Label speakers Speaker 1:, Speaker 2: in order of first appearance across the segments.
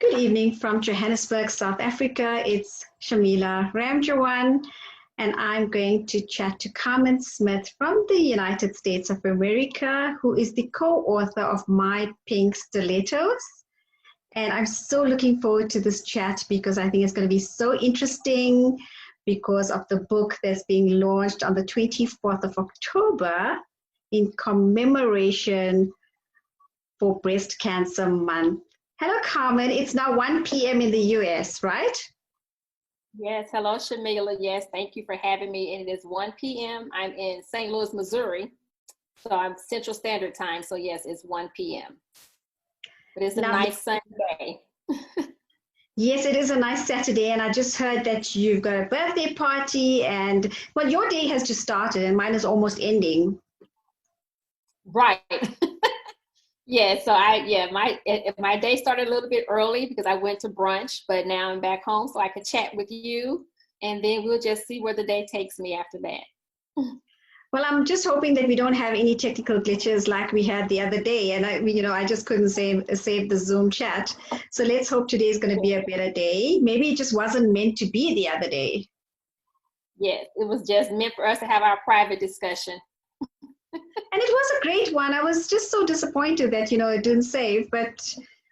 Speaker 1: Good evening from Johannesburg, South Africa. It's Shamila Ramjawan, and I'm going to chat to Carmen Smith from the United States of America, who is the co-author of My Pink Stilettos. And I'm so looking forward to this chat because I think it's going to be so interesting because of the book that's being launched on the 24th of October in commemoration for Breast Cancer Month. Hello, Carmen. It's now 1 p.m. in the US, right?
Speaker 2: Yes, hello, Shamila. Yes, thank you for having me. And it is 1 p.m. I'm in St. Louis, Missouri. So I'm Central Standard Time. So yes, it's 1 p.m. But it's a nice sunny day.
Speaker 1: Yes, it is a nice Saturday. And I just heard that you've got a birthday party and, well, your day has just started and mine is almost ending.
Speaker 2: Right. Yeah, so my day started a little bit early because I went to brunch, but now I'm back home so I could chat with you and then we'll just see where the day takes me after that.
Speaker 1: Well, I'm just hoping that we don't have any technical glitches like we had the other day, and I just couldn't save the Zoom chat. So let's hope today is going to be a better day. Maybe it just wasn't meant to be the other day.
Speaker 2: Yes, it was just meant for us to have our private discussion.
Speaker 1: And it was a great one. I was just so disappointed that, it didn't save, but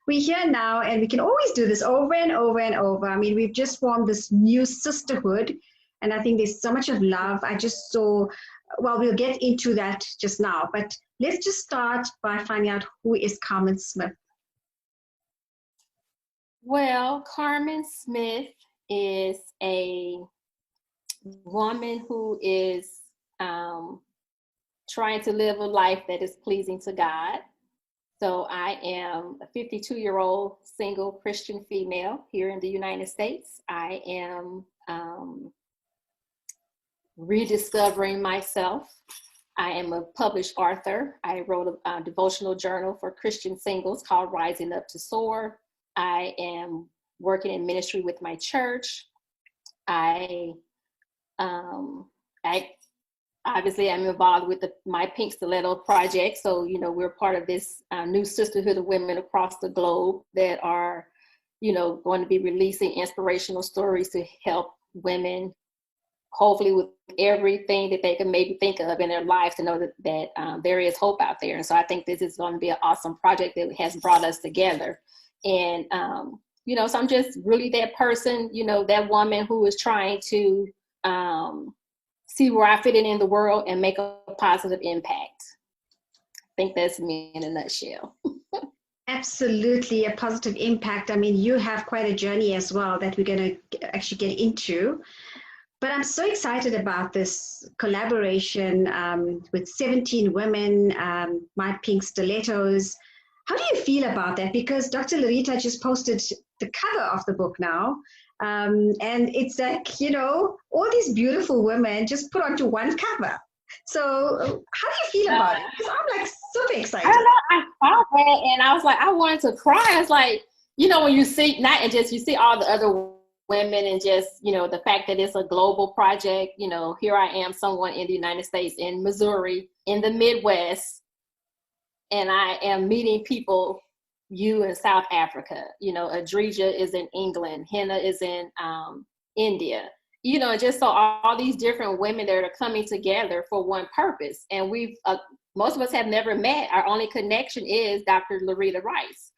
Speaker 1: we're here now and we can always do this over and over and over. I mean, we've just formed this new sisterhood and I think there's so much of love. Well, we'll get into that just now, but let's just start by finding out who is Carmen Smith.
Speaker 2: Well, Carmen Smith is a woman who is trying to live a life that is pleasing to God. So I am a 52-year-old single Christian female here in the United States. I am rediscovering myself. I am a published author. I wrote a devotional journal for Christian singles called Rising Up to Soar. I am working in ministry with my church. Obviously, I'm involved with the My Pink Stiletto project. So, we're part of this new sisterhood of women across the globe that are, going to be releasing inspirational stories to help women, hopefully with everything that they can maybe think of in their lives to know that there is hope out there. And so I think this is going to be an awesome project that has brought us together. And, so I'm just really that person, that woman who is trying to see where I fit in the world and make a positive impact. I think that's me in a nutshell.
Speaker 1: Absolutely, a positive impact. I mean, you have quite a journey as well that we're going to actually get into. But I'm so excited about this collaboration with 17 women, My Pink Stilettos. How do you feel about that? Because Dr. Larita just posted the cover of the book now. And it's like, all these beautiful women just put onto one cover. So how do you feel about it? Because I'm like super excited.
Speaker 2: I don't know. I saw that and I was like, I wanted to cry. It's like, when you see, you see all the other women and just, the fact that it's a global project, here I am, someone in the United States, in Missouri, in the Midwest, and I am meeting people, you in South Africa, Adrija is in England, Henna is in India, just so all these different women that are coming together for one purpose. And we've, most of us have never met. Our only connection is Dr. Larita Rice,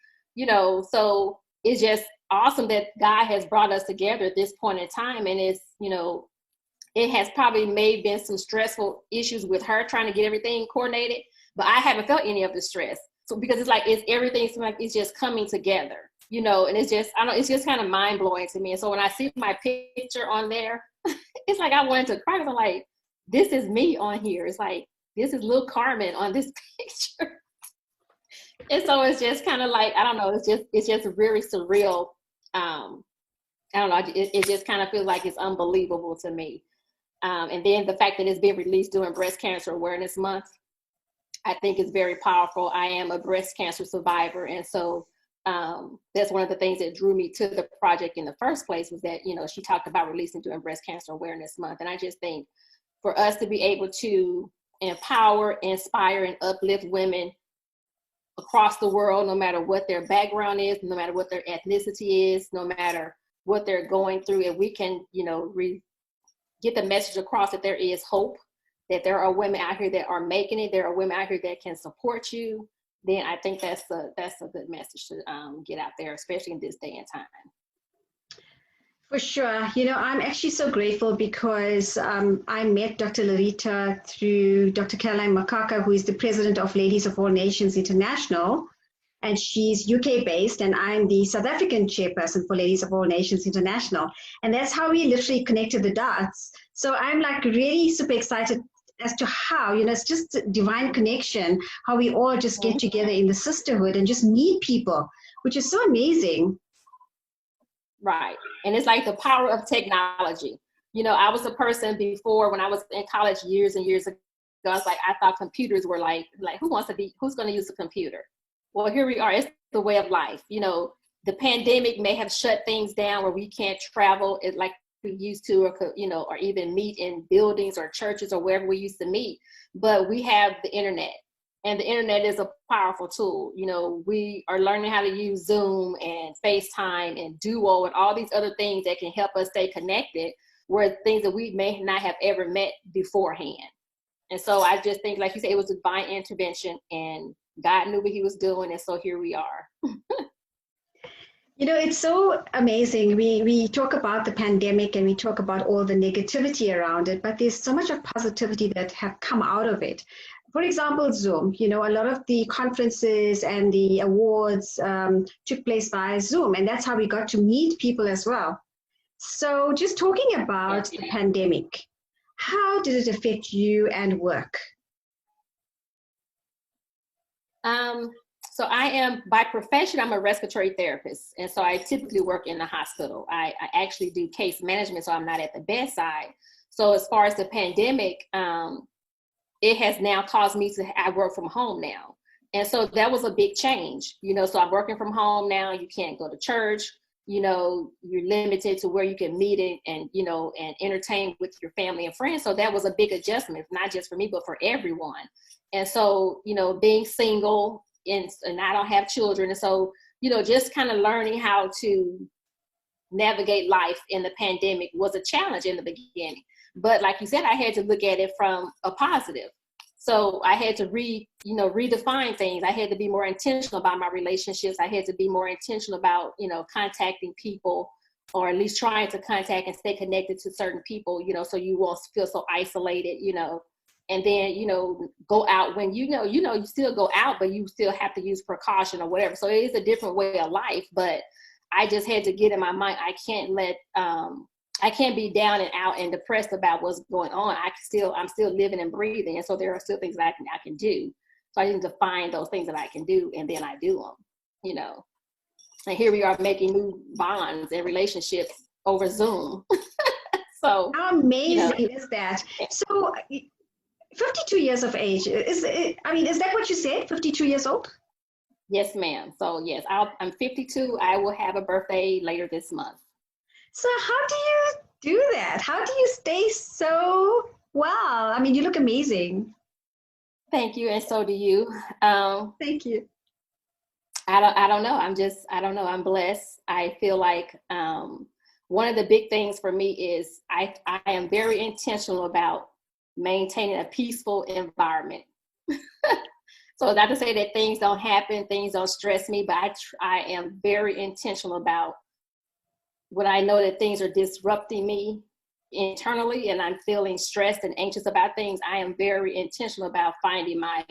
Speaker 2: so it's just awesome that God has brought us together at this point in time. And it's, it has probably been some stressful issues with her trying to get everything coordinated, but I haven't felt any of the stress. So because it's like, everything seems like it's just coming together, and it's just, it's just kind of mind blowing to me. And so when I see my picture on there, it's like, I wanted to cry because I'm like, this is me on here. It's like, this is little Carmen on this picture. And so it's just kind of like, I don't know, it's just very surreal. I don't know, it just kind of feels like it's unbelievable to me. And then the fact that it's being released during Breast Cancer Awareness Month, I think is very powerful. I am a breast cancer survivor. And so that's one of the things that drew me to the project in the first place was that, she talked about releasing during Breast Cancer Awareness Month. And I just think for us to be able to empower, inspire, and uplift women across the world, no matter what their background is, no matter what their ethnicity is, no matter what they're going through, and we can, get the message across that there is hope, that there are women out here that are making it, there are women out here that can support you, then I think that's a good message to get out there, especially in this day and time.
Speaker 1: For sure. I'm actually so grateful because I met Dr. Larita through Dr. Caroline Makaka, who is the president of Ladies of All Nations International. And she's UK based, and I'm the South African chairperson for Ladies of All Nations International. And that's how we literally connected the dots. So I'm like really super excited as to how, it's just divine connection, how we all just get together in the sisterhood and just meet people, which is so amazing.
Speaker 2: Right. And it's like the power of technology. I was a person before when I was in college years and years ago, I was like, I thought computers were like who's going to use a computer? Well, here we are. It's the way of life. The pandemic may have shut things down where we can't travel like we used to, or even meet in buildings or churches or wherever we used to meet. But we have the internet, and the internet is a powerful tool. We are learning how to use Zoom and FaceTime and Duo and all these other things that can help us stay connected, where things that we may not have ever met beforehand. And so I just think, like you said, it was divine intervention, and God knew what he was doing, and so here we are.
Speaker 1: It's so amazing. We talk about the pandemic and we talk about all the negativity around it, but there's so much of positivity that have come out of it. For example, Zoom, a lot of the conferences and the awards took place via Zoom, and that's how we got to meet people as well. So just talking about the pandemic, how did it affect you and work?
Speaker 2: So I am, by profession, I'm a respiratory therapist. And so I typically work in the hospital. I actually do case management, so I'm not at the bedside. So as far as the pandemic, it has now caused me I work from home now. And so that was a big change, so I'm working from home now. You can't go to church, you're limited to where you can meet and entertain with your family and friends. So that was a big adjustment, not just for me, but for everyone. And so, being single and I don't have children. And so, just kind of learning how to navigate life in the pandemic was a challenge in the beginning. But like you said, I had to look at it from a positive. So I had to redefine things. I had to be more intentional about my relationships. I had to be more intentional about, contacting people, or at least trying to contact and stay connected to certain people, so you won't feel so isolated, and then, go out when, you still go out, but you still have to use precaution or whatever. So it is a different way of life, but I just had to get in my mind, I can't be down and out and depressed about what's going on. I'm still living and breathing. And so there are still things that I can do. So I need to find those things that I can do, and then I do them, And here we are making new bonds and relationships over Zoom. So
Speaker 1: how amazing is that? So 52 years of age, is that what you said, 52 years old?
Speaker 2: Yes, ma'am. So yes, I'm 52. I will have a birthday later this month.
Speaker 1: So how do you do that? How do you stay so well? You look amazing.
Speaker 2: Thank you, and so do you.
Speaker 1: Thank you.
Speaker 2: I don't know. I don't know. I'm blessed. I feel like one of the big things for me is I am very intentional about maintaining a peaceful environment. So not to say that things don't happen, things don't stress me, but I am very intentional about when I know that things are disrupting me internally and I'm feeling stressed and anxious about things. I am very intentional about finding my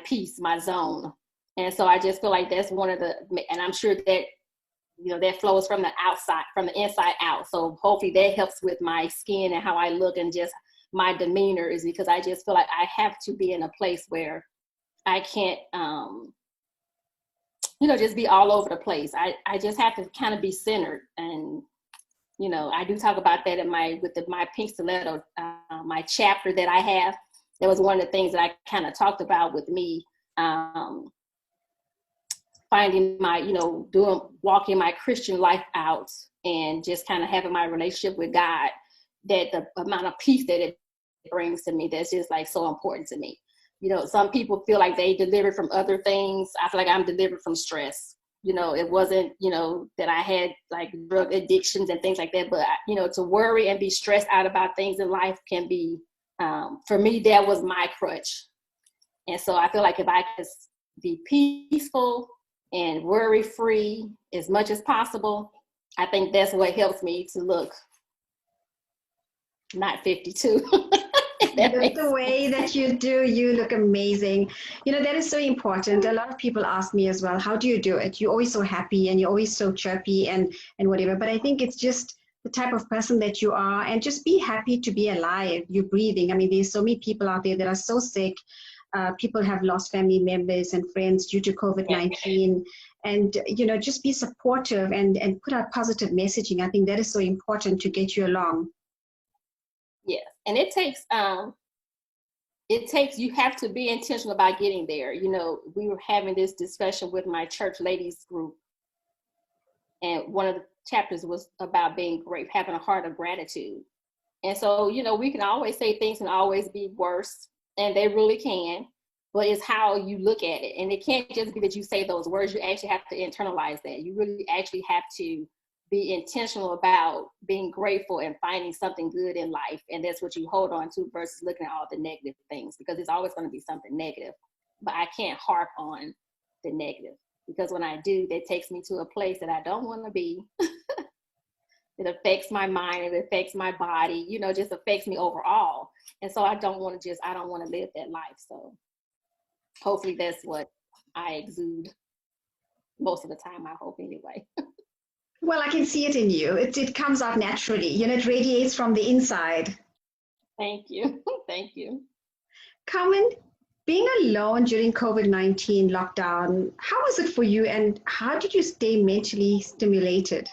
Speaker 2: peace, my zone. And so I just feel like that's one of and I'm sure that, that flows from the outside, from the inside out. So hopefully that helps with my skin and how I look and just my demeanor, is because I just feel like I have to be in a place where I can't, just be all over the place. I just have to kind of be centered. And, I do talk about that in my Pink Stiletto, my chapter that I have. That was one of the things that I kind of talked about with me, finding my, walking my Christian life out and just kind of having my relationship with God, that the amount of peace that it brings to me, that's just like so important to me. You know, some people feel like they delivered from other things. I feel like I'm delivered from stress. You know, it wasn't, you know, that I had like drug addictions and things like that, but, you know, to worry and be stressed out about things in life can be, for me, that was my crutch. And so I feel like if I could be peaceful and worry-free as much as possible, I think that's what helps me to look not 52.
Speaker 1: You look the way that you do, you look amazing. You know, that is so important. A lot of people ask me as well, how do you do it? You're always so happy and you're always so chirpy and whatever. But I think it's just the type of person that you are, and just be happy to be alive. You're breathing. I mean, there's so many people out there that are so sick. People have lost family members and friends due to COVID-19. And, you know, just be supportive and put out positive messaging. I think that is so important to get you along.
Speaker 2: Yes, and it takes, you have to be intentional about getting there. You know, we were having this discussion with my church ladies group, and one of the chapters was about being great, having a heart of gratitude. And so, you know, we can always say things can always be worse, and they really can, but it's how you look at it. And it can't just be that you say those words, you actually have to internalize that. You really actually have to be intentional about being grateful and finding something good in life. And that's what you hold on to versus looking at all the negative things, because it's always going to be something negative. But I can't harp on the negative, because when I do, that takes me to a place that I don't want to be. It affects my mind, it affects my body, you know, just affects me overall. And so I don't want to live that life. So hopefully that's what I exude most of the time, I hope anyway.
Speaker 1: Well, I can see it in you. It comes out naturally. You know, it radiates from the inside.
Speaker 2: Thank you. Thank you.
Speaker 1: Carmen, being alone during COVID-19 lockdown, how was it for you, and how did you stay mentally stimulated?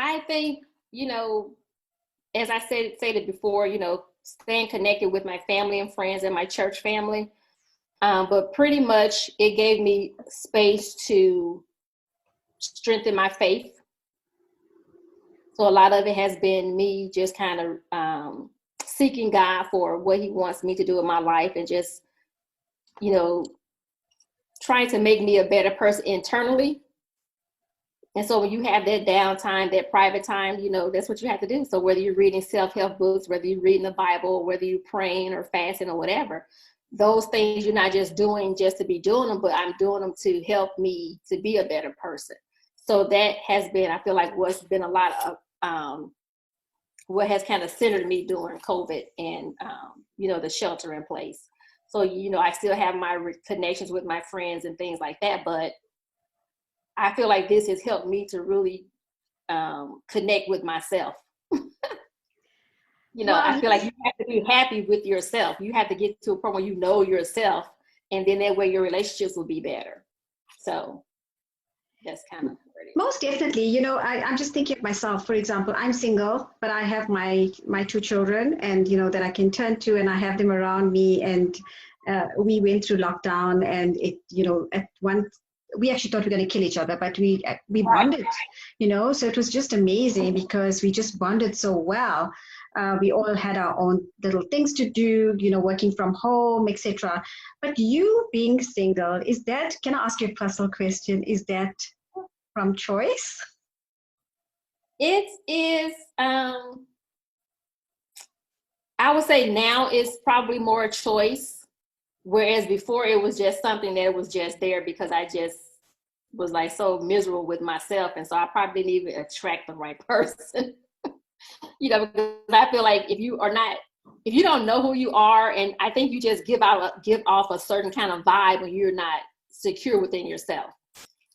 Speaker 2: I think, you know, as I said it before, you know, staying connected with my family and friends and my church family. But pretty much it gave me space to strengthen my faith. So a lot of it has been me just kind of seeking God for what he wants me to do in my life, and just, you know, trying to make me a better person internally. And so when you have that downtime, that private time, you know, that's what you have to do. So whether you're reading self-help books, whether you're reading the Bible, whether you're praying or fasting or whatever, those things you're not just doing just to be doing them, but I'm doing them to help me to be a better person. So that has been, I feel like, what's been a lot of what has kind of centered me during COVID and, you know, the shelter in place. So, you know, I still have my connections with my friends and things like that, but I feel like this has helped me to really connect with myself. You know,
Speaker 1: Well,
Speaker 2: I feel like you have to be happy with yourself. You have to get to a point where you know yourself, and then that way your relationships will be better. So that's kind of where it is.
Speaker 1: most definitely. You know, I'm just thinking of myself. For example, I'm single, but I have my two children, and you know, that I can turn to, and I have them around me. And we went through lockdown, and it, you know, at one, we actually thought we were going to kill each other, but we bonded. You know, so it was just amazing because we just bonded so well. We all had our own little things to do, you know, working from home, etc. But you being single, is that, can I ask you a personal question? Is that from choice?
Speaker 2: It is, I would say now it's probably more a choice, whereas before it was just something that was just there because I just was like so miserable with myself. And so I probably didn't even attract the right person. You know, because I feel like if you don't know who you are, and I think you just give off a certain kind of vibe when you're not secure within yourself.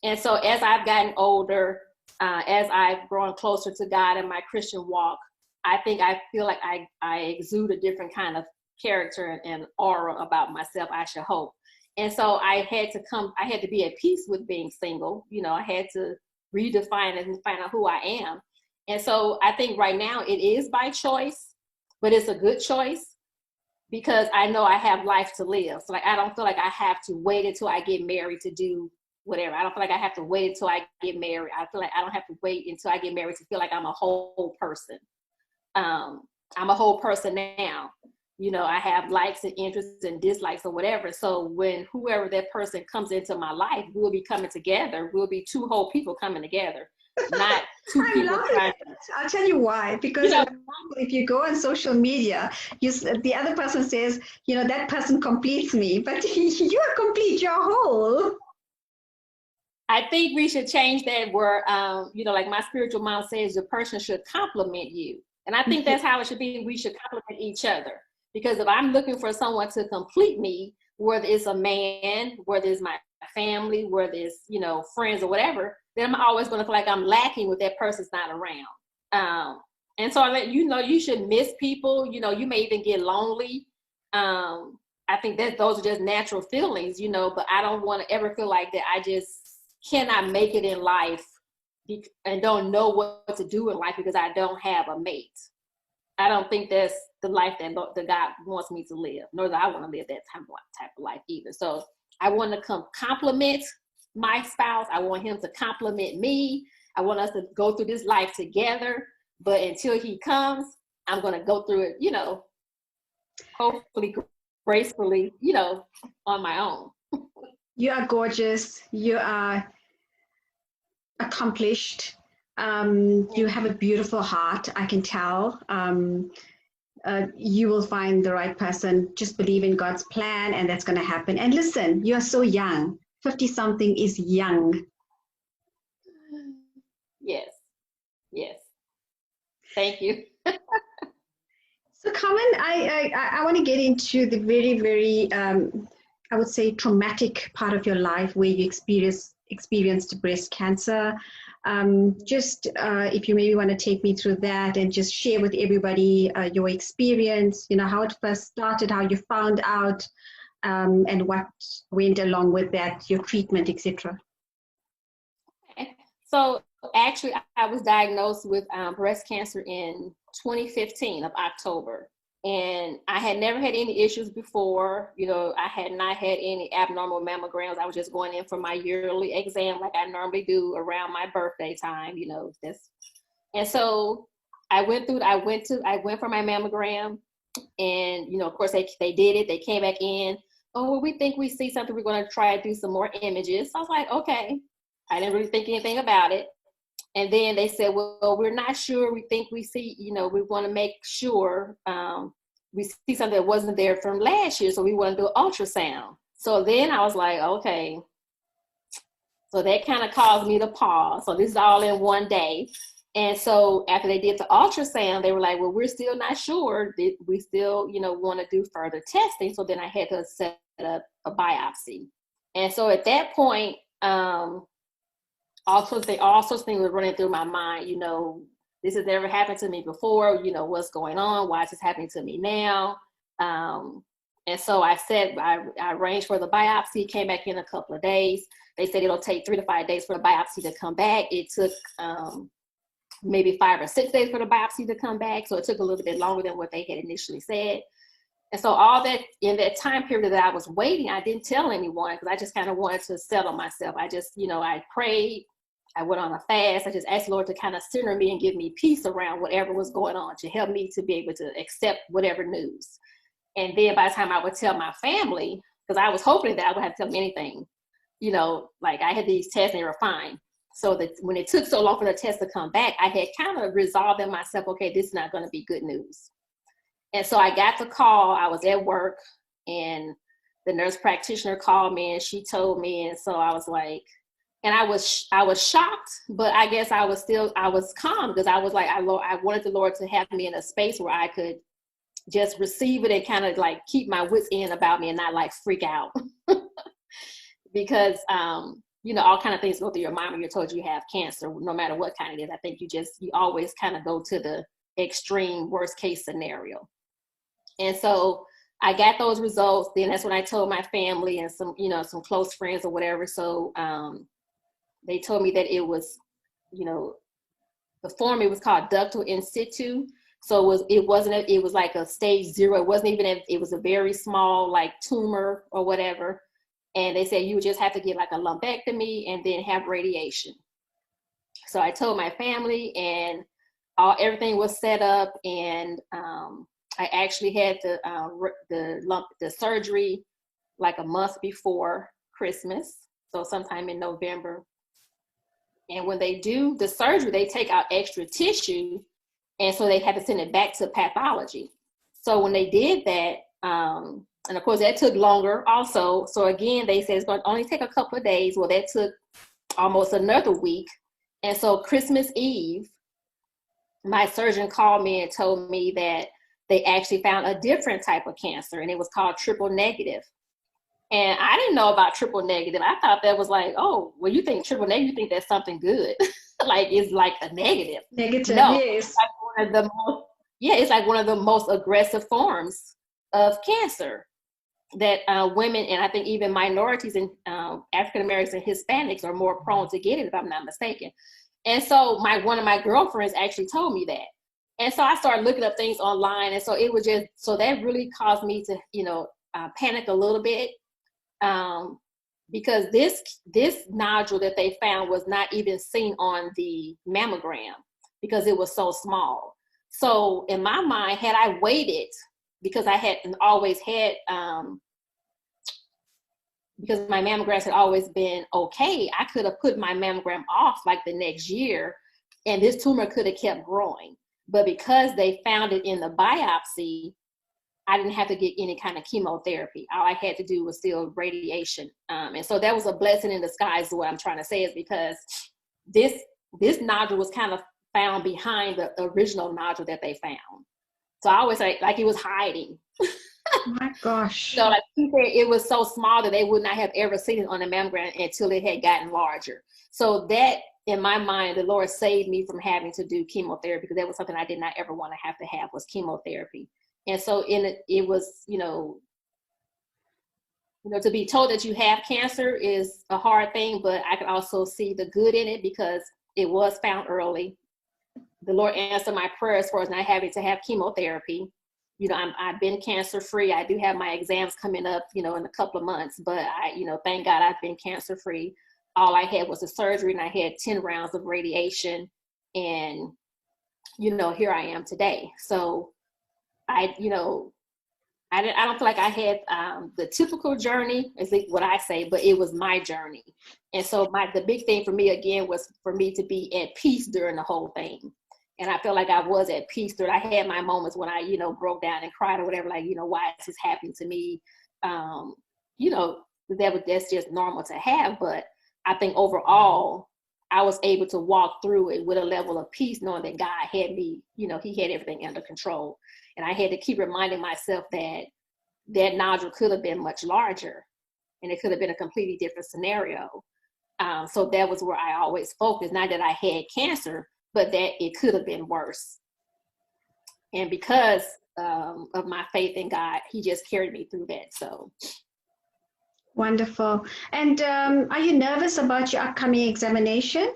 Speaker 2: And so as I've gotten older, as I've grown closer to God in my Christian walk, I think I feel like I exude a different kind of character and aura about myself, I should hope. And so I had to be at peace with being single. You know, I had to redefine and find out who I am. And so I think right now it is by choice, but it's a good choice because I know I have life to live. So like, I don't feel like I have to wait until I get married to do whatever. I don't feel like I have to wait until I get married. I feel like I don't have to wait until I get married to feel like I'm a whole person. I'm a whole person now. You know, I have likes and interests and dislikes or whatever. So when whoever that person comes into my life, we'll be coming together. We'll be two whole people coming together, not two
Speaker 1: I'm
Speaker 2: people
Speaker 1: laughing.
Speaker 2: trying to,
Speaker 1: I'll tell you why.
Speaker 2: you
Speaker 1: Because
Speaker 2: know,
Speaker 1: if you go on social media, the other person says, that person completes me, but you are complete. You're whole.
Speaker 2: I think we should change that where, like my spiritual mom says, the person should compliment you. And I think that's how it should be. We should compliment each other. Because if I'm looking for someone to complete me, whether it's a man, whether it's my family, whether it's, friends or whatever, then I'm always going to feel like I'm lacking when that person's not around. And so, you should miss people. You may even get lonely. I think that those are just natural feelings, but I don't want to ever feel like that I just cannot make it in life and don't know what to do in life because I don't have a mate. I don't think that's the life that God wants me to live, nor do I want to live that type of life either. So I want to compliment my spouse. I want him to compliment me. I want us to go through this life together. But until he comes, I'm going to go through it, hopefully gracefully, on my own.
Speaker 1: You are gorgeous. You are accomplished. You have a beautiful heart, I can tell. You will find the right person. Just believe in God's plan, and that's going to happen. And listen, you are so young. 50-something is young.
Speaker 2: Yes. Thank you.
Speaker 1: So, Carmen, I want to get into the very, very, I would say, traumatic part of your life where you experienced breast cancer. If you maybe want to take me through that and just share with everybody your experience, how it first started, how you found out, and what went along with that, your treatment, etc.
Speaker 2: Okay. So actually, I was diagnosed with breast cancer in 2015 of October. And I had never had any issues before. I had not had any abnormal mammograms. I was just going in for my yearly exam like I normally do around my birthday time, And so I went for my mammogram, and, of course they did it. They came back in. Oh, well, we think we see something. We're going to try to do some more images. So I was like, okay. I didn't really think anything about it. And then they said, well, we're not sure. We think we see, we want to make sure we see something that wasn't there from last year. So we want to do an ultrasound. So then I was like, okay. So that kind of caused me to pause. So this is all in one day. And so after they did the ultrasound, they were like, well, we're still not sure. We still, want to do further testing. So then I had to set up a biopsy. And so at that point, all sorts of things were running through my mind. This has never happened to me before. What's going on? Why is this happening to me now? And so I arranged for the biopsy. Came back in a couple of days. They said it'll take 3 to 5 days for the biopsy to come back. It took maybe 5 or 6 days for the biopsy to come back. So it took a little bit longer than what they had initially said. And so all that in that time period that I was waiting, I didn't tell anyone because I just kind of wanted to settle myself. I just, I prayed. I went on a fast. I just asked the Lord to kind of center me and give me peace around whatever was going on, to help me to be able to accept whatever news. And then by the time I would tell my family, because I was hoping that I would have to tell them anything, like I had these tests and they were fine. So that when it took so long for the test to come back, I had kind of resolved in myself, okay, this is not going to be good news. And so I got the call. I was at work and the nurse practitioner called me and she told me. And so I was like, and I was shocked, but I guess I was calm because I was like, I wanted the Lord to have me in a space where I could just receive it and kind of like keep my wits in about me and not like freak out. Because, all kind of things go through your mind when you're told you have cancer, no matter what kind it is. I think you always kind of go to the extreme worst case scenario. And so I got those results. Then that's when I told my family and some close friends or whatever. So, they told me that it was, the form, it was called ductal in situ. So it was like a stage 0. It wasn't even, it was a very small like tumor or whatever. And they said you would just have to get like a lumpectomy and then have radiation. So I told my family, and everything was set up, and I actually had the surgery like a month before Christmas, so sometime in November. And when they do the surgery, they take out extra tissue, and so they had to send it back to pathology. So when they did that, and of course that took longer also. So again, they said it's going to only take a couple of days. Well, that took almost another week. And so Christmas Eve, my surgeon called me and told me that they actually found a different type of cancer, and it was called triple negative. And I didn't know about triple negative. I thought that was like, oh, well, you think triple negative, you think that's something good. Like it's like a negative.
Speaker 1: Negative,
Speaker 2: no,
Speaker 1: yes.
Speaker 2: It's like it's like one of the most aggressive forms of cancer that women, and I think even minorities and African Americans and Hispanics are more prone to get it, if I'm not mistaken. And so one of my girlfriends actually told me that. And so I started looking up things online. And so it was just, so that really caused me to, panic a little bit. Because this nodule that they found was not even seen on the mammogram because it was so small. So in my mind, had I waited, because I had always had, because my mammograms had always been okay, I could have put my mammogram off like the next year, and this tumor could have kept growing. But because they found it in the biopsy, I didn't have to get any kind of chemotherapy. All I had to do was still radiation. And so that was a blessing in disguise, is what I'm trying to say, is because this nodule was kind of found behind the original nodule that they found. So I always say, like it was hiding.
Speaker 1: Oh my gosh.
Speaker 2: So like he said, it was so small that they would not have ever seen it on the mammogram until it had gotten larger. So that, in my mind, the Lord saved me from having to do chemotherapy, because that was something I did not ever want to have was chemotherapy. And so it was, to be told that you have cancer is a hard thing, but I can also see the good in it because it was found early. The Lord answered my prayer as far as not having to have chemotherapy. I've been cancer free. I do have my exams coming up, in a couple of months, but thank God I've been cancer free. All I had was a surgery, and I had 10 rounds of radiation, and, here I am today. So I don't feel like I had the typical journey, is what I say, but it was my journey. And so the big thing for me, again, was for me to be at peace during the whole thing. And I felt like I was at peace through it. I had my moments when I, broke down and cried or whatever, like, why is this happening to me? That's just normal to have. But I think overall, I was able to walk through it with a level of peace, knowing that God had me, he had everything under control. And I had to keep reminding myself that nodule could have been much larger, and it could have been a completely different scenario. So that was where I always focused, not that I had cancer, but that it could have been worse. And because of my faith in God, he just carried me through that. So.
Speaker 1: Wonderful. And are you nervous about your upcoming examination?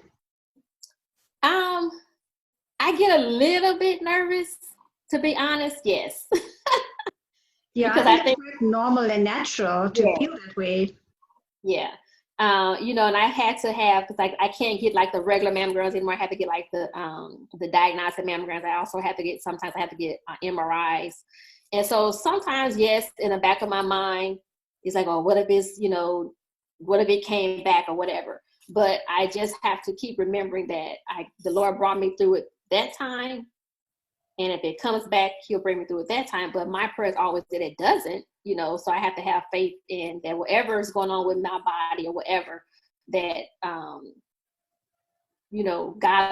Speaker 2: I get a little bit nervous, to be honest, yes.
Speaker 1: Yeah,
Speaker 2: because
Speaker 1: I think it's normal and natural to feel that way.
Speaker 2: Yeah. And I had to have, because I can't get like the regular mammograms anymore. I had to get like the diagnostic mammograms. I also have to get, sometimes I have to get MRIs. And so sometimes, yes, in the back of my mind, it's like, oh, what if it came back or whatever. But I just have to keep remembering that the Lord brought me through it that time. And if it comes back, he'll bring me through it that time. But my prayer is always that it doesn't, so I have to have faith in that whatever is going on with my body or whatever, that, God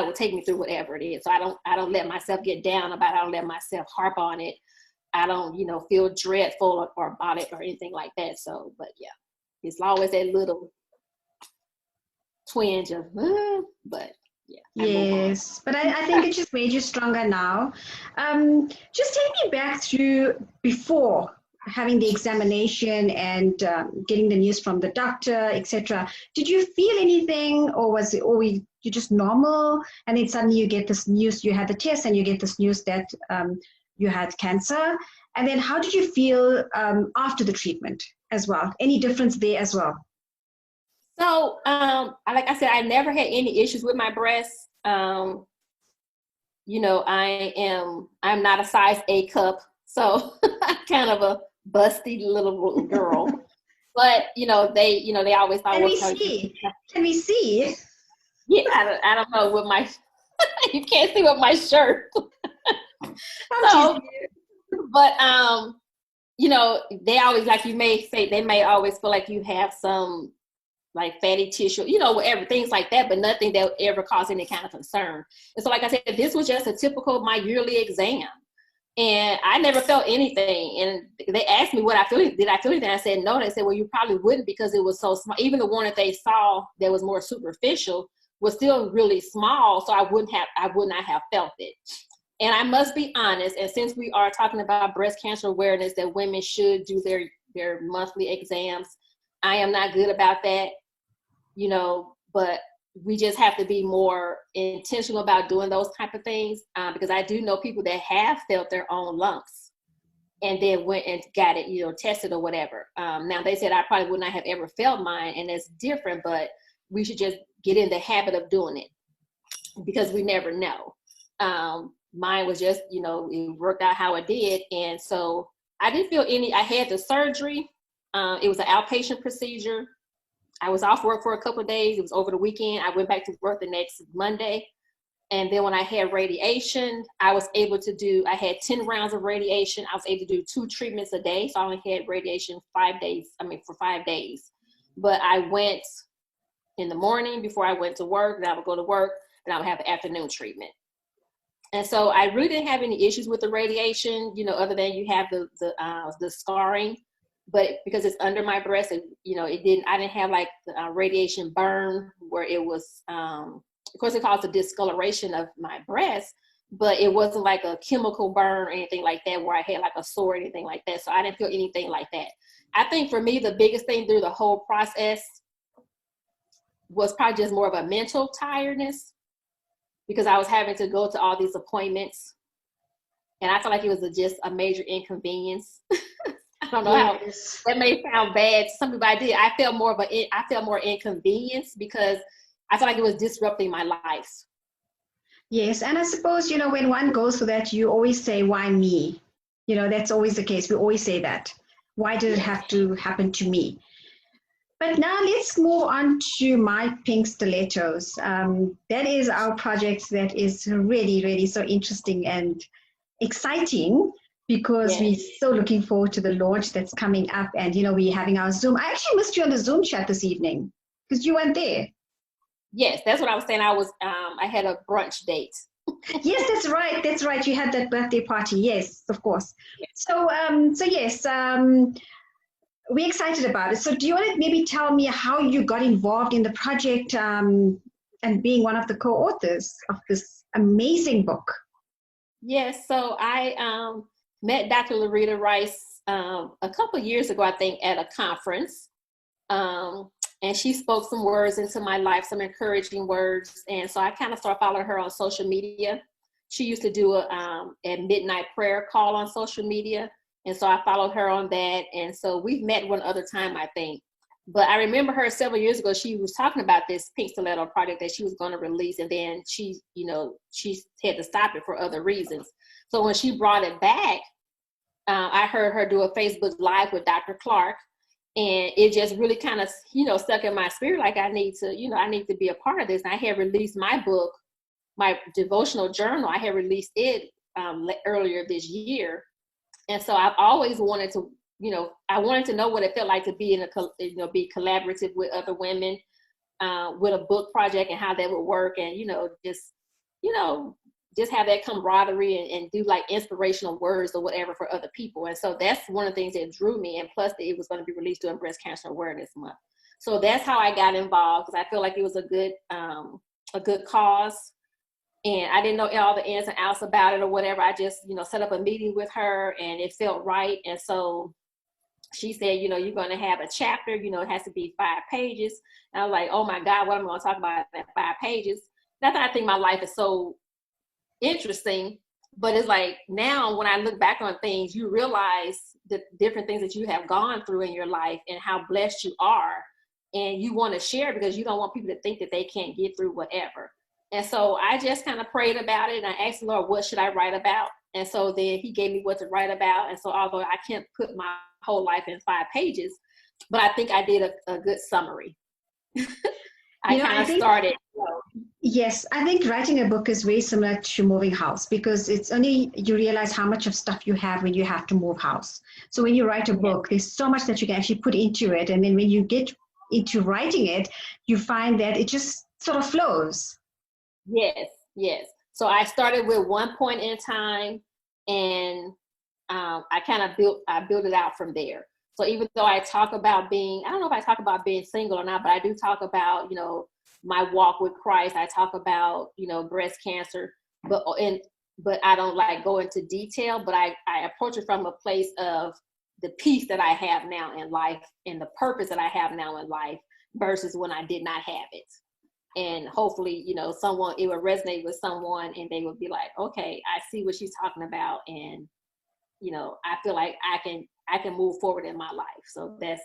Speaker 2: will take me through whatever it is. So I don't let myself get down about it. I don't let myself harp on it. I don't, feel dreadful or about it or anything like that. So, but yeah, it's always that little twinge of, but yeah.
Speaker 1: Yes, but I think it just made you stronger now. Just take me back through before having the examination and getting the news from the doctor, etc. Did you feel anything, or was it, or you just normal? And then suddenly you get this news, you had the test, and you get this news that you had cancer. And then how did you feel after the treatment as well? Any difference there as well?
Speaker 2: So, like I said, I never had any issues with my breasts. I'm not a size A cup, so I'm kind of a busty little girl. But they always thought,
Speaker 1: Can
Speaker 2: well,
Speaker 1: we see? Can we see?
Speaker 2: yeah, I don't know with my you can't see with my shirt. So, but they always, like you may say, they may always feel like you have some like fatty tissue, whatever, things like that, but nothing that would ever cause any kind of concern. And so, like I said, this was just a typical my yearly exam. And I never felt anything. And they asked me what I feel. Did I feel anything? I said no. They said, well, you probably wouldn't because it was so small. Even the one that they saw that was more superficial was still really small. So I would not have felt it. And I must be honest. And since we are talking about breast cancer awareness, that women should do their monthly exams, I am not good about that, but we just have to be more intentional about doing those type of things, because I do know people that have felt their own lumps and then went and got it, tested or whatever. Now they said I probably would not have ever felt mine, and that's different, but we should just get in the habit of doing it because we never know. Mine was just, it worked out how it did. And so I didn't feel I had the surgery. It was an outpatient procedure. I was off work for a couple of days. It was over the weekend. I went back to work the next Monday. And then when I had radiation, I had 10 rounds of radiation. I was able to do 2 treatments a day. So I only had radiation for 5 days. But I went in the morning before I went to work, then I would go to work, and I would have the afternoon treatment. And so I really didn't have any issues with the radiation, other than you have the scarring. But because it's under my breast, I didn't have like the radiation burn where it was, of course it caused a discoloration of my breast, but it wasn't like a chemical burn or anything like that where I had like a sore or anything like that. So I didn't feel anything like that. I think for me, the biggest thing through the whole process was probably just more of a mental tiredness, because I was having to go to all these appointments, and I felt like it was just a major inconvenience. I don't know how that may sound bad to some people. I felt more inconvenience because I felt like it was disrupting my life.
Speaker 1: Yes, and I suppose, when one goes through that, you always say, why me? That's always the case. We always say that. Why did it have to happen to me? But now let's move on to My Pink Stilettos. That is our project that is really, really so interesting and exciting, because we're so looking forward to the launch that's coming up. And, we're having our Zoom. I actually missed you on the Zoom chat this evening because you weren't there.
Speaker 2: Yes, that's what I was saying. I had a brunch date.
Speaker 1: Yes, that's right. That's right. You had that birthday party. Yes, of course. So yes, we're excited about it. So do you want to maybe tell me how you got involved in the project, and being one of the co-authors of this amazing book?
Speaker 2: Yes, so I met Dr. Loretta Rice a couple of years ago, I think, at a conference. And she spoke some words into my life, some encouraging words. And so I kind of started following her on social media. She used to do a midnight prayer call on social media. And so I followed her on that. And so we've met one other time, I think. But I remember her several years ago, she was talking about this pink stiletto project that she was going to release. And then she had to stop it for other reasons. So when she brought it back, I heard her do a Facebook Live with Dr. Clark. And it just really kind of, stuck in my spirit. Like I need to be a part of this. And I had released my book, my devotional journal. I had released it earlier this year. And so I've always wanted to, I wanted to know what it felt like to be be collaborative with other women, with a book project, and how that would work. And, just have that camaraderie and do like inspirational words or whatever for other people. And so that's one of the things that drew me. And plus it was going to be released during Breast Cancer Awareness Month. So that's how I got involved, because I feel like it was a good cause. And I didn't know all the ins and outs about it or whatever. I just, set up a meeting with her and it felt right. And so she said, you're going to have a chapter, it has to be 5 pages. And I was like, oh my God, what am I going to talk about in 5 pages? Not that I think my life is so interesting, but it's like now when I look back on things, you realize the different things that you have gone through in your life and how blessed you are. And you want to share because you don't want people to think that they can't get through whatever. And so I just kind of prayed about it, and I asked the Lord, what should I write about? And so then he gave me what to write about. And so although I can't put my whole life in 5 pages, but I think I did a good summary. I kind of started.
Speaker 1: Yes, I think writing a book is very similar to moving house, because it's only you realize how much of stuff you have when you have to move house. So when you write a book, there's so much that you can actually put into it. And then when you get into writing it, you find that it just sort of flows.
Speaker 2: Yes, yes. So I started with one point in time, and I kind of built it out from there. So even though I talk about I don't know if I talk about being single or not, but I do talk about, my walk with Christ. I talk about, breast cancer, but I don't like go into detail, but I approach it from a place of the peace that I have now in life and the purpose that I have now in life versus when I did not have it. And hopefully, it would resonate with someone and they would be like, okay, I see what she's talking about. And, I feel like I can move forward in my life. So that's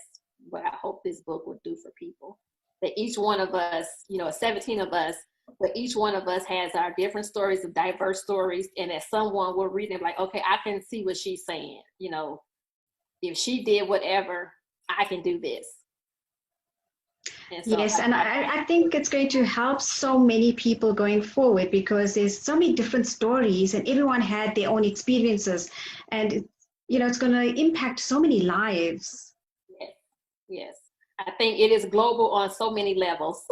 Speaker 2: what I hope this book would do for people. That each one of us, 17 of us, but each one of us has our different stories, of diverse stories. And that someone will read it like, okay, I can see what she's saying. If she did whatever, I can do this. And so
Speaker 1: yes, and I think it's going to help so many people going forward, because there's so many different stories and everyone had their own experiences, and it's going to impact so many lives.
Speaker 2: Yes. I think it is global on so many levels.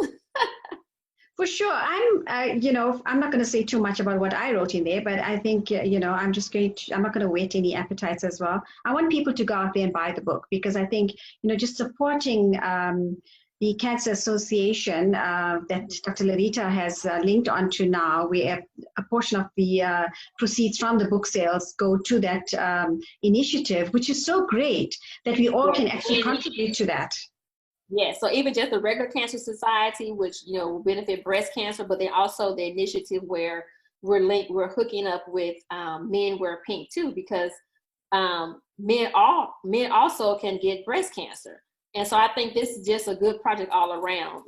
Speaker 1: For sure. I'm not going to say too much about what I wrote in there, but I think, I'm not going to whet any appetites as well. I want people to go out there and buy the book, because I think, just supporting the Cancer Association that Dr. Larita has linked onto now, where a portion of the proceeds from the book sales go to that initiative, which is so great that we all can actually contribute to that.
Speaker 2: Yeah, so even just the regular Cancer Society, which will benefit breast cancer, but then also the initiative where we're hooking up with Men Wear Pink too, because men also can get breast cancer. And so I think this is just a good project all around,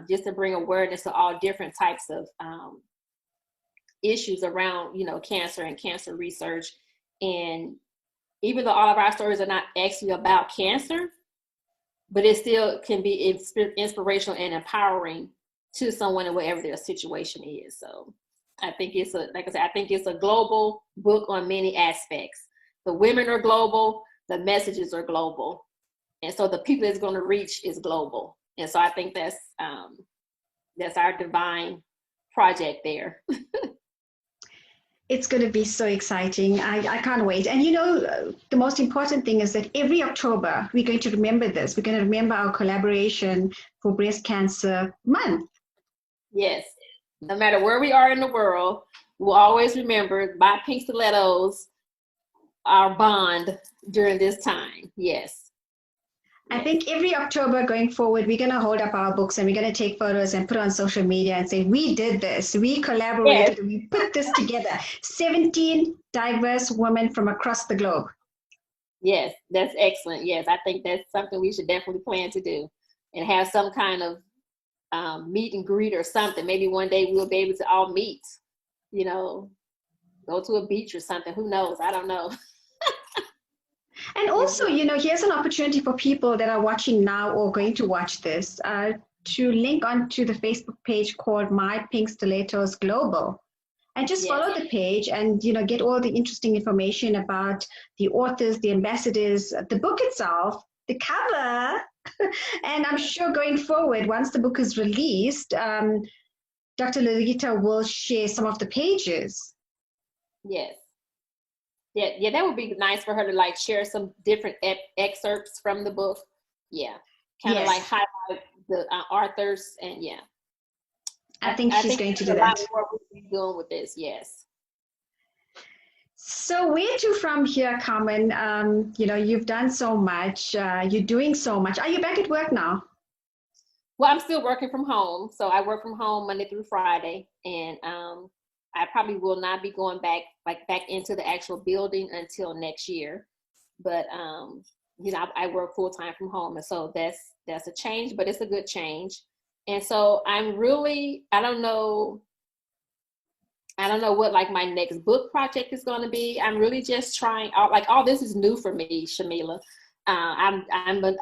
Speaker 2: just to bring awareness to all different types of issues around, cancer and cancer research. And even though all of our stories are not actually about cancer, but it still can be inspirational and empowering to someone in whatever their situation is. So I think I think it's a global book on many aspects. The women are global, the messages are global. And so the people it's going to reach is global. And so I think that's our divine project there.
Speaker 1: It's going to be so exciting. I can't wait. And the most important thing is that every October, we're going to remember this. We're going to remember our collaboration for Breast Cancer Month.
Speaker 2: Yes. No matter where we are in the world, we'll always remember, buy pink stilettos, our bond during this time. Yes.
Speaker 1: I think every October going forward, we're going to hold up our books and we're going to take photos and put on social media and say, we did this, we collaborated, and we put this together. 17 diverse women from across the globe.
Speaker 2: Yes, that's excellent. Yes, I think that's something we should definitely plan to do, and have some kind of meet and greet or something. Maybe one day we'll be able to all meet, go to a beach or something. Who knows? I don't know.
Speaker 1: And also, here's an opportunity for people that are watching now or going to watch this to link onto the Facebook page called My Pink Stilettos Global. And just follow the page and, get all the interesting information about the authors, the ambassadors, the book itself, the cover. And I'm sure going forward, once the book is released, Dr. Larita will share some of the pages.
Speaker 2: Yes. Yeah, that would be nice for her to share some different excerpts from the book. Yeah, kind of highlight the authors, and
Speaker 1: I think she's going to do that.
Speaker 2: A lot more we'll be doing with this. Yes.
Speaker 1: So where to from here, Carmen? You've done so much. You're doing so much. Are you back at work now?
Speaker 2: Well, I'm still working from home. So I work from home Monday through Friday, and I probably will not be going back into the actual building until next year. But I work full time from home, and so that's a change, but it's a good change. And so I don't know what like my next book project is going to be. I'm really just trying out, like, all this is new for me, Shamila. I feel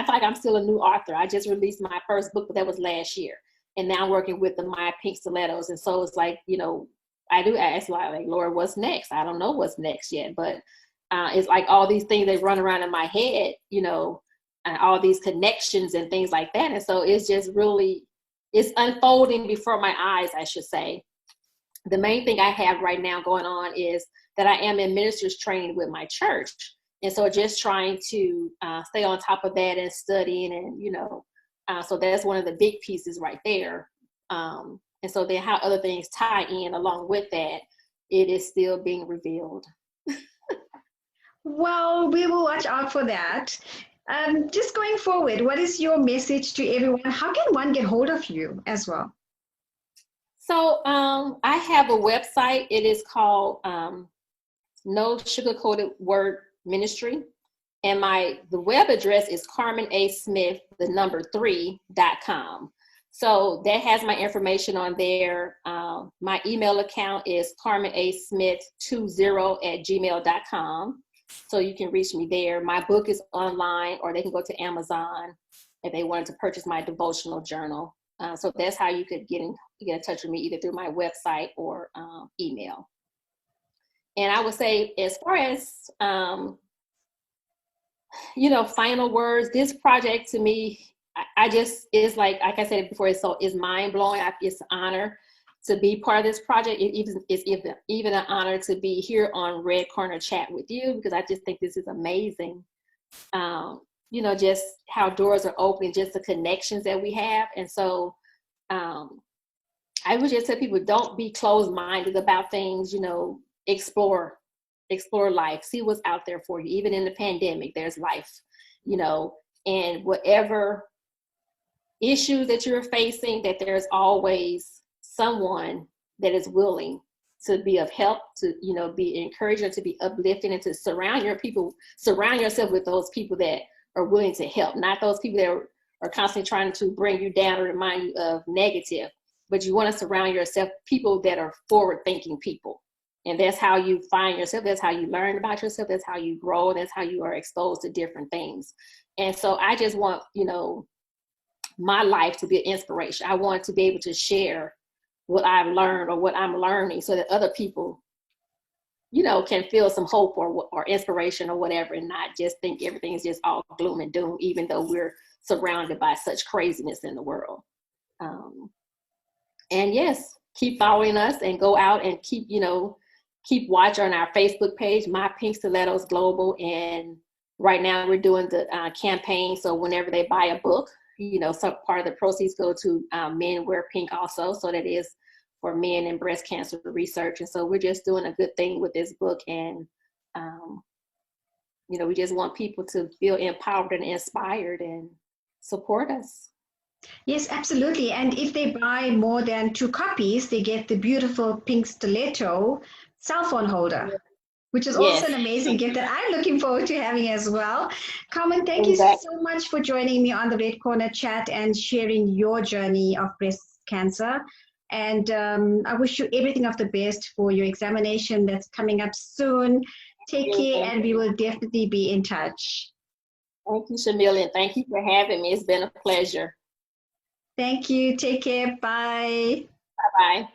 Speaker 2: like I'm still a new author. I just released my first book, but that was last year. And now I'm working with the My Pink Stilettos. And so it's like, you know, I do ask, like, Lord, what's next? I don't know what's next yet, but it's like all these things that run around in my head, you know, and all these connections and things like that. And so it's just really, it's unfolding before my eyes, I should say. The main thing I have right now going on is that I am in ministers training with my church. And so just trying to stay on top of that and studying, and, you know, so that's one of the big pieces right there. And so then how other things tie in along with that, it is still being revealed.
Speaker 1: Well, we will watch out for that. Just going forward, what is your message to everyone? How can one get hold of you as well?
Speaker 2: So I have a website. It is called No Sugar-Coated Word Ministry. And the web address is carmenasmith3.com. So that has my information on there. My email account is carmenasmith20@gmail.com. So you can reach me there. My book is online, or they can go to Amazon if they wanted to purchase my devotional journal. So that's how you could get in touch with me, either through my website or email. And I would say, as far as, you know, final words, this project to me, I just, is like I said before, it's mind blowing. It's an honor to be part of this project. It's even an honor to be here on Red Corner Chat with you, because I just think this is amazing. You know, just how doors are opening, just the connections that we have. And so I would just tell people, don't be closed-minded about things, you know, explore life, see what's out there for you. Even in the pandemic, there's life, you know, and whatever issues that you're facing, that there's always someone that is willing to be of help, to, you know, be encouraging, to be uplifting, and to surround yourself with those people that are willing to help, not those people that are constantly trying to bring you down or remind you of negative, but you want to surround yourself people that are forward-thinking people. And that's how you find yourself. That's how you learn about yourself. That's how you grow. That's how you are exposed to different things. And so I just want, you know, my life to be an inspiration. I want to be able to share what I've learned or what I'm learning, so that other people, you know, can feel some hope or inspiration or whatever, and not just think everything is just all gloom and doom, even though we're surrounded by such craziness in the world. And yes, keep following us and go out and keep watch on our Facebook page, My Pink Stilettos Global. And right now we're doing the campaign. So whenever they buy a book, you know, some part of the proceeds go to Men Wear Pink also. So that is for men and breast cancer research. And so we're just doing a good thing with this book. And, you know, we just want people to feel empowered and inspired and support us.
Speaker 1: Yes, absolutely. And if they buy more than 2 copies, they get the beautiful pink stiletto cell phone holder, which is also an amazing gift that I'm looking forward to having as well. Carmen, thank you so much for joining me on the Red Corner Chat and sharing your journey of breast cancer. And I wish you everything of the best for your examination that's coming up soon. Take care, and we will definitely be in touch.
Speaker 2: Thank you, Shamila, and thank you for having me. It's been a pleasure.
Speaker 1: Thank you. Take care. Bye.
Speaker 2: Bye-bye.